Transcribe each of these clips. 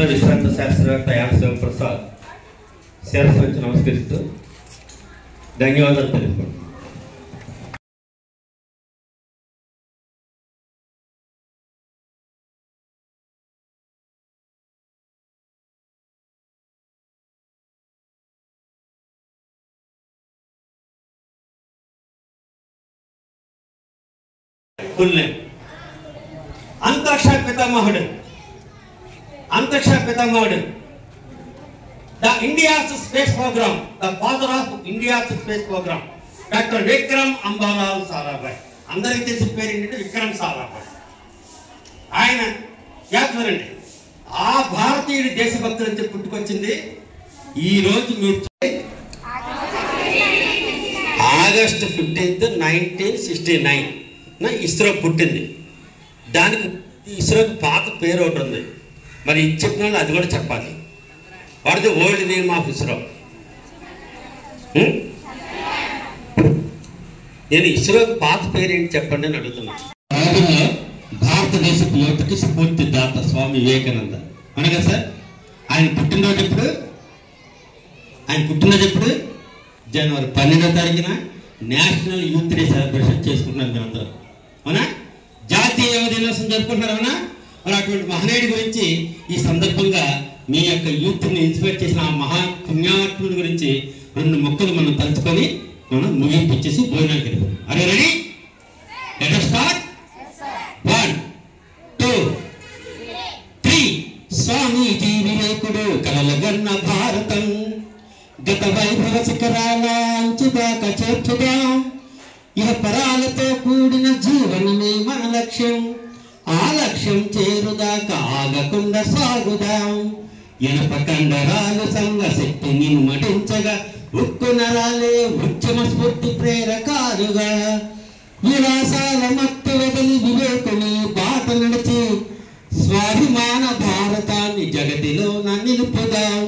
ఇస్రో విశ్రాంత శాస్త్రవేత్త యాన శివప్రసాద్ శిరస్సు వచ్చి నమస్కరిస్తూ ధన్యవాదాలు తెలుపుకుంటున్నాను. అంతరిక్ష పితామహుడు the India's space programme, the father of India's space programme, doctor Vikram Ambalal Sarabhai. అందరికీ తెలిసిన పేరు ఏంటంటే విక్రమ్ సారాభాయ్. ఆయన చూడండి, ఆ భారతీయుడి దేశభక్తులు నుంచి పుట్టుకొచ్చింది. ఈ రోజు మీరు ఆగస్టు 15, 1969 ఇస్రో పుట్టింది. దానికి ఇస్రోకి పాత పేరు ఒకటి ఉంది. మరి చెప్పిన వాళ్ళు అది కూడా చెప్పాలి. What the old name of ISRO? నేను ఇస్రోకి పాత పేరు ఏంటి చెప్పండి అని అడుగుతున్నాను. భారతదేశపు యువతకి స్ఫూర్తిదాత స్వామి వివేకానంద అనగా సార్, ఆయన పుట్టినరోజు ఎప్పుడు? జనవరి 12వ తారీఖున నేషనల్ యూత్ డే సెలబ్రేషన్ చేసుకుంటున్నారు మీరందరూ, అవునా? జాతీయ యువ దినోత్సవం జరుపుకుంటున్నారు, అవునా? మరి అటువంటి మహనీయుడి గురించి ఈ సందర్భంగా మీ యొక్క యూత్ని ఇన్స్పైర్ చేసిన ఆ మహా పుణ్యాత్ముడి గురించి 2 ముక్కలు మనం తలుచుకొని మనం ముగింపించేసి భోజనానికి వెళ్ళాం. అరే రెడీ? Let us start. 1, 2, 3. స్వామీజీ వివేకుడు కలలుగన్న భారతం గత వైభవ శిఖరాల అంచుదాకా చేర్చుదాం. ఇహ పరాలతో కూడిన జీవనమే మన లక్ష్యం. ఆ లక్ష్యం చేరుదాకా ఆగకుండా సాగుదాం. ఇనప కండరాలు సంఘ శక్తిని మటించగా ఉక్కు నరాలే ఉద్యమ స్ఫూర్తి ప్రేరకాలుగా విలాసాల మత్తు వదిలి వివేకుని బాట నడిచి స్వాభిమాన భారతాన్ని జగతిలోన నిలుపుదాం.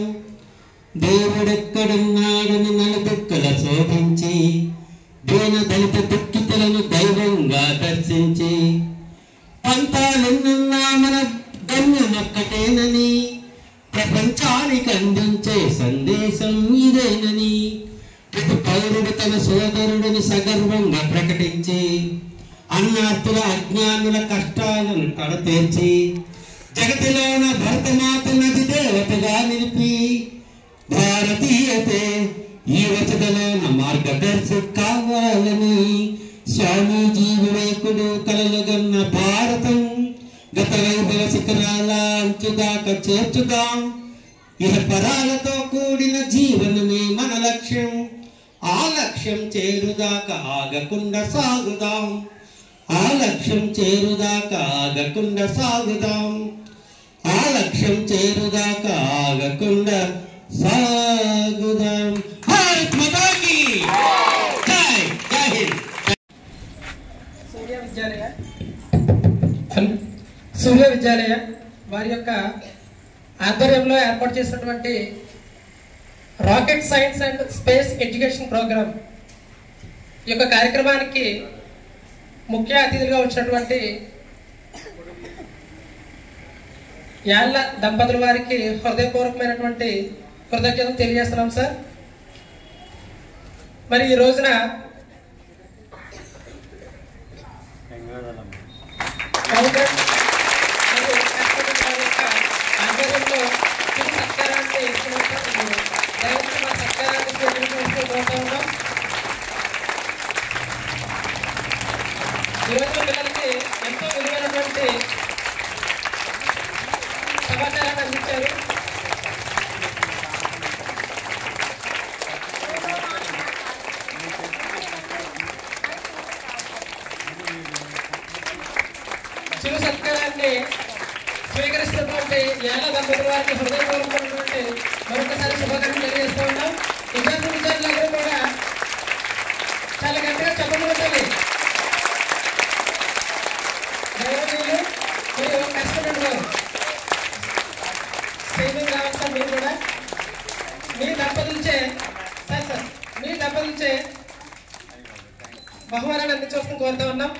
దేవుడెక్కడున్నాడని నలుదిక్కుల శోభించి దీన దళిత దుఃఖితులను దైవంగా దర్శించి పంతాలెన్నున్నా మన గమ్యమొక్కటేనని ప్రపంచానికి అందించే సందేశం ఇదేనని ప్రతి పౌరుడు తన సోదరుడిని సగర్వంగా ప్రకటించి అన్నార్తుల అజ్ఞానుల కష్టాలను కడతీర్చి జగతిలోన భరతమాత నది దేవతగా నిలిపి భారతీయతే ఈ రచనలోన మార్గదర్శి కావాలని స్వామీజీ వివేకుడు కలలుగన్న భారతం గత వైభవ శిఖరాల అంచుదాకా చేర్చుదాం. ఇహ పరాలతో కూడిన జీవనమే మన లక్ష్యం. ఆ లక్ష్యం చేరుదాకా ఆగకుండా సాగుదాం. ఆ లక్ష్యం చేరుదాకా ఆగకుండా సాగుదాం. ఆ లక్ష్యం చేరుదాకా ఆగకుండా సాగుదాం. భారత్ మాతా కీ జై. జై హింద్. సూర్య విద్యాలయ వారి యొక్క ఆధ్వర్యంలో ఏర్పాటు చేసినటువంటి rocket science and space education program ఈ యొక్క కార్యక్రమానికి ముఖ్య అతిథులుగా వచ్చినటువంటి యాళ్ళ దంపతుల వారికి హృదయపూర్వకమైనటువంటి కృతజ్ఞతలు తెలియజేస్తున్నాం సార్. మరి ఈ రోజున పిల్లలకి ఎంతో విలువైనటువంటి సమాచారాన్ని అందించారు. చిరు సత్కారాన్ని స్వీకరిస్తున్నటువంటి యాళ్ళ దంపతుల వారికి హృదయపూర్వకమైనటువంటి మరొకసారి శుభాకాంక్షలు తెలియజేస్తూ ఉన్నాం. విద్యార్థులందరూ కూడా చాలా గట్టిగా చెప్పడం ఉంటుంది. దైవజనులు మరియు కష్టపడి వారు స్టేజింగ్ రావాలి సార్. మీరు కూడా మీ దంపతులచే సార్ మీ దంపతులచే బహుమానాన్ని అందించవలసిన కోరుతూ ఉన్నాం.